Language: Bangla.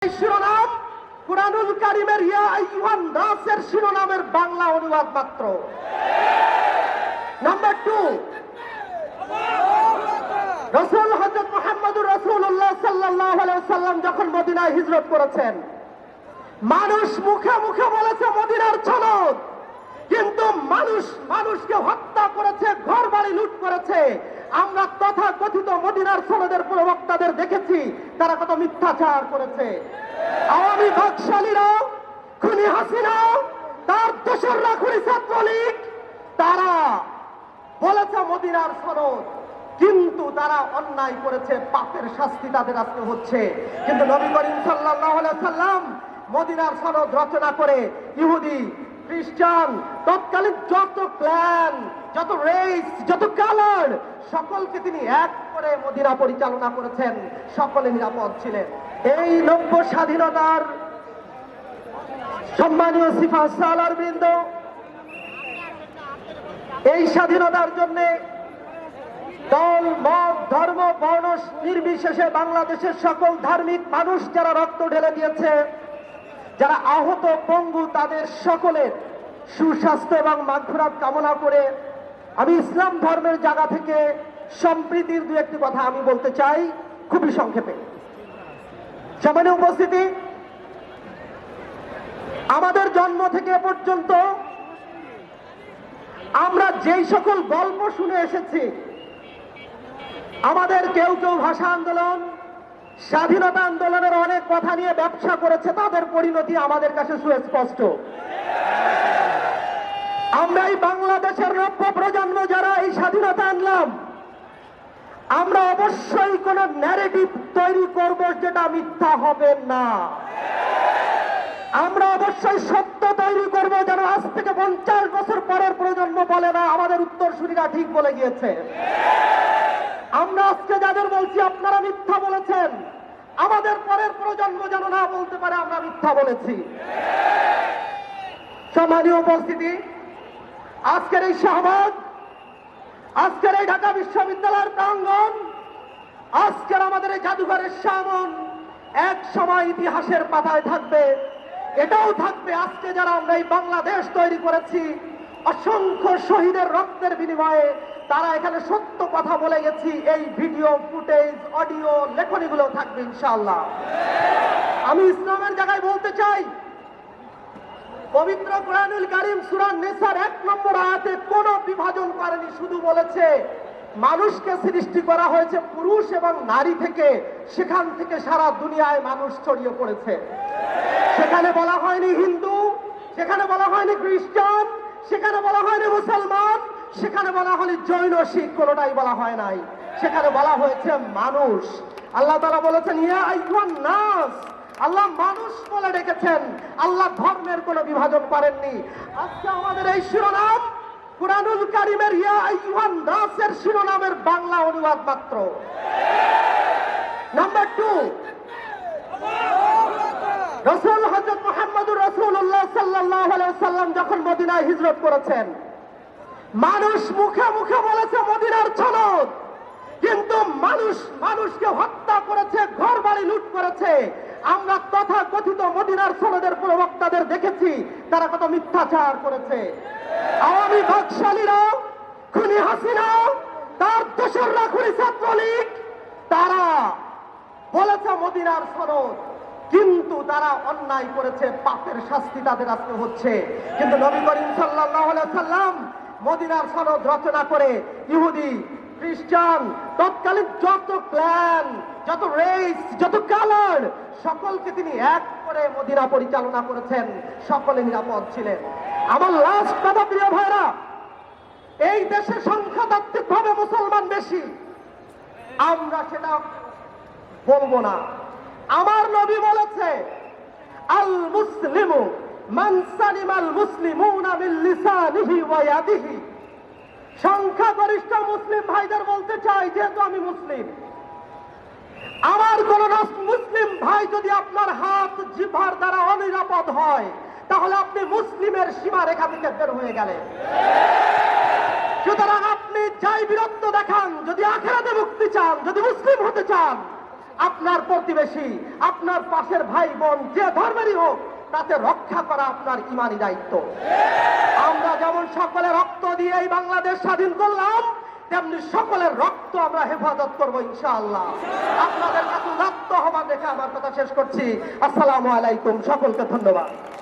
শিরোনাম কুরআনুল কারীমের ইয়া আইয়ুহান নাসের শিরোনামের বাংলা অনুবাদ মাত্র। নাম্বার 2, রাসূল হযরত মুহাম্মদুর রাসূলুল্লাহ সাল্লাল্লাহু আলাইহি ওয়াসাল্লাম যখন মদিনায় হিজরত করেছেন, মানুষ মুখে মুখে বলেছে মদিনার সনদ, কিন্তু মানুষকে হত্যা করেছে, ঘরবাড়ি লুট করেছে। আমরা তথাকথিত মদিনার সনদের প্রবক্তাদের দেখেছি তারা কত মিথ্যাচার করেছে। আওয়ামী বাকশালীরা, খুনি হাসিনা, তার দোসররা, খুনি ছাত্রলীগ, তারা বলেছে মদিনার সনদ, কিন্তু তারা অন্যায় করেছে, পাপের শাস্তি তাদের আজকে হচ্ছে। কিন্তু নবী করিম সাল্লাল্লাহু আলাইহি ওয়াসাল্লাম মদিনার সনদ রচনা করে ইহুদি, খ্রিস্টান, তৎকালীন যত ক্ল্যান, যত রেস, যত কালার, সকলকে তিনি এক করে মদিনা পরিচালনা করেছেন, সকলে নিরাপদ ছিলেন। এই নব্য স্বাধীনতার সম্মানীয় সিফা সালার বৃন্দ, এই স্বাধীনতার জন্য দল, মত, ধর্ম, বর্ণ নির্বিশেষে বাংলাদেশের সকল ধার্মিক মানুষ যারা রক্ত ঢেলে দিয়েছে, যারা আহত পঙ্গু, তাদের সকলের সুস্বাস্থ্য এবং মাগফিরাত কামনা করে আমি ইসলাম ধর্মের জায়গা থেকে সম্প্রীতির দু একটি কথা আমি বলতে চাই খুবই সংক্ষেপে। সম্মানীয় উপস্থিতি, আমাদের জন্ম থেকে এ পর্যন্ত আমরা যেই সকল গল্প শুনে এসেছি, আমাদের কেউ কেউ ভাষা আন্দোলন, স্বাধীনতা আন্দোলনের অনেক কথা নিয়ে ব্যবসা করেছে, তাদের পরিণতি আমাদের কাছে সুস্পষ্ট। আমরা এই বাংলাদেশের নব্য প্রজন্ম যারা এই স্বাধীনতা আনলাম, আমরা অবশ্যই কোন ন্যারেটিভ তৈরি করব যেটা মিথ্যা হবে না। আমরা অবশ্যই সত্য তৈরি করব যেন আজ থেকে 50 বছর পরের প্রজন্ম বলে না আমাদের উত্তরসূরিরা ঠিক বলে গিয়েছে। আমরা আজকে যাদের বলছি আপনারা মিথ্যা বলেছেন, আমাদের পরের প্রজন্ম যেন না বলতে পারে আমরা মিথ্যা বলেছি। সম্মানীয় উপস্থিতি, আজকের এই শাহবাগ, আজকের এই ঢাকা বিশ্ববিদ্যালয়ের প্রাঙ্গণ, আজকের আমাদের এই জাদুঘরের সামন এক সময় ইতিহাসের পাতায় থাকবে। এটাও থাকবে আজকে যারা আমরা এই বাংলাদেশ তৈরি করেছি, অসংখ্য শহীদের রক্তের বিনিময়ে তারা এখানে সত্য কথা বলে গেছি, এই ভিডিও ফুটেজ, অডিও, লেখনীগুলো থাকবে ইনশাআল্লাহ। আমি ইসলামের জায়গায় বলতে চাই, পবিত্র কুরআনুল কারীম সূরা নিসার 1 নম্বর আয়াতে কোনো বিভাজন করেনি, শুধু বলেছে মানুষকে সৃষ্টি করা হয়েছে পুরুষ এবং নারী থেকে, সেখান থেকে সারা দুনিয়ায় মানুষ ছড়িয়ে পড়েছে। সেখানে বলা হয়নি হিন্দু, সেখানে বলা হয়নি খ্রিস্টান, সেখানে বলা হয়নি মুসলমান, সেখানে বলা হয়নি জৈন, শিখ, কোনোটাই বলা হয় নাই। সেখানে বলা হয়েছে মানুষ। আল্লাহ তাআলা বলেছেন ইয়া আইয়ুহান নাস, আল্লাহ মানুষ বলে ডেকেছেন, আল্লাহ ধর্মের কোনো বিভাজন করেননি। আজকে আমাদের এই শিরোনাম কুরআনুল কারীমের ইয়া আইয়ুহান নাসের শিরোনামের বাংলা অনুবাদ মাত্র। নাম্বার 2, রাসূল হযরত মুহাম্মদুর রাসূলুল্লাহ সাল্লাল্লাহু আলাইহি ওয়াসাল্লাম যখন মদিনায় হিজরত করেছেন, মানুষ মুখে মুখে বলেছে মদিনার সনদ, কিন্তু মানুষকে হত্যা করেছে, ঘরবাড়ি লুট করেছে। আমরা তথাকথিত মদিনার সনদের প্রবক্তাদের দেখেছি তারা কত মিথ্যাচার করেছে। আওয়ামী বাকশালীরা, খুনি হাসিনা, তার দোসররা, খুনি ছাত্রলীগ, তারা বলেছে মদিনার সনদ, কিন্তু তারা অন্যায় করেছে, পাপের শাস্তি তাদের আজকে হচ্ছে। কিন্তু নবী করিম সাল্লাল্লাহু আলাইহি ওয়াসাল্লাম মদিনার সনদ রচনা করে ইহুদি, খ্রিস্টান, তৎকালীন যত ক্ল্যান, যত রেস, যত কালার, সকলকে তিনি এক করে মদিনা পরিচালনা করেছেন, সকলে নিরাপদ ছিলেন। আমার লাস্ট কথা, প্রিয় ভাইরা, এই দেশে সংখ্যাতাত্ত্বিক ভাবে মুসলমান বেশি, আমরা সেটা বলবো না। আমার নবী বলেছে আল মুসলিমু মান সালিমাল মুসলিমুনা মিন লিসানিহি ওয়া ইয়াদিহি। সংখ্যাগরিষ্ঠ মুসলিম ভাইদের বলতে চাই, যেহেতু আমি মুসলিম, আমার কোন মুসলিম ভাই যদি আপনার হাত জিহ্বার দ্বারা অনিরাপদ হয়, তাহলে আপনি মুসলিমের সীমা রেখা থেকে বের হয়ে গেলেন। সুতরাং আপনি যাই বীরত্ব দেখান, যদি আখিরাতে মুক্তি চান, যদি মুসলিম হতে চান, আপনার প্রতিবেশী, আপনার পাশের ভাই বোন যে ধর্মেরই হোক, তাতে রক্ষা করা আপনার ইমানি দায়িত্ব। আমরা যেমন সকলে রক্ত দিয়ে এই বাংলাদেশ স্বাধীন করলাম, তেমনি সকলের রক্ত আমরা হেফাজত করবো ইনশাআল্লাহ। আপনাদের কাছে রক্ত হবার দেখে আমার কথা শেষ করছি। আসসালামু আলাইকুম, সকলকে ধন্যবাদ।